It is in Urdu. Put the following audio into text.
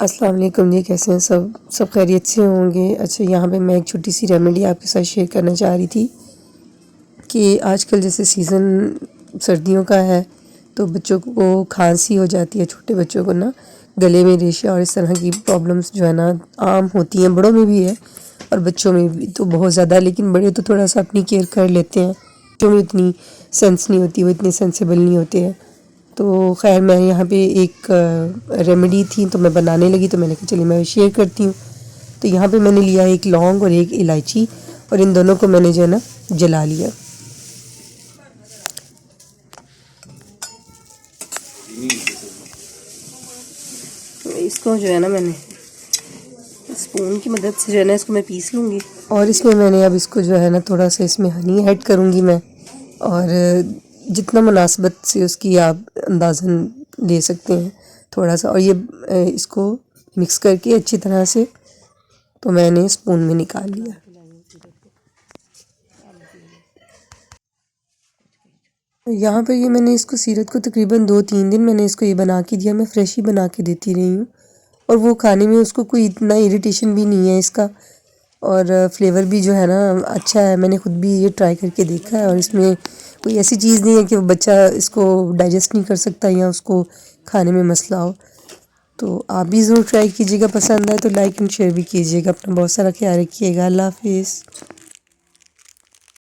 السلام علیکم جی، کیسے ہیں سب خیریت سے ہوں گے؟ اچھا، یہاں پہ میں ایک چھوٹی سی ریمیڈی آپ کے ساتھ شیئر کرنا چاہ رہی تھی کہ آج کل جیسے سیزن سردیوں کا ہے تو بچوں کو کھانسی ہو جاتی ہے، چھوٹے بچوں کو نا گلے میں ریشہ اور اس طرح کی پرابلمس جو ہے نا عام ہوتی ہیں، بڑوں میں بھی ہے اور بچوں میں بھی تو بہت زیادہ، لیکن بڑے تو تھوڑا سا اپنی کیئر کر لیتے ہیں، بچوں میں اتنی سینس نہیں ہوتی، وہ اتنے سینسیبل نہیں ہوتے ہیں۔ تو خیر میں یہاں پہ ایک ریمیڈی تھی تو میں بنانے لگی تو میں نے کہا چلیے میں شیئر کرتی ہوں۔ تو یہاں پہ میں نے لیا ایک لونگ اور ایک الائچی اور ان دونوں کو میں نے جو ہے نا جلا لیا۔ اس کو جو ہے نا میں نے اسپون کی مدد سے جو ہے نا اس کو میں پیس لوں گی، اور اس میں نے اب اس کو جو ہے نا تھوڑا سا اس میں ہنی ایڈ کروں گی میں، اور جتنا مناسبت سے اس کی آپ اندازاً لے سکتے ہیں تھوڑا سا، اور یہ اس کو مکس کر کے اچھی طرح سے تو میں نے اسپون میں نکال لیا۔ یہاں پر یہ میں نے اس کو سیرت کو تقریباً 2-3 دن میں نے اس کو یہ بنا کے دیا، میں فریش ہی بنا کے دیتی رہی ہوں، اور وہ کھانے میں اس کو کوئی اتنا اریٹیشن بھی نہیں ہے اس کا، اور فلیور بھی جو ہے نا اچھا ہے۔ میں نے خود بھی یہ ٹرائی کر کے دیکھا ہے، اور اس میں کوئی ایسی چیز نہیں ہے کہ وہ بچہ اس کو ڈائجسٹ نہیں کر سکتا یا اس کو کھانے میں مسئلہ ہو۔ تو آپ بھی ضرور ٹرائی کیجیے گا، پسند آئے تو لائک اینڈ شیئر بھی کیجیے گا۔ اپنا بہت سارا خیال رکھیے گا۔ اللہ حافظ۔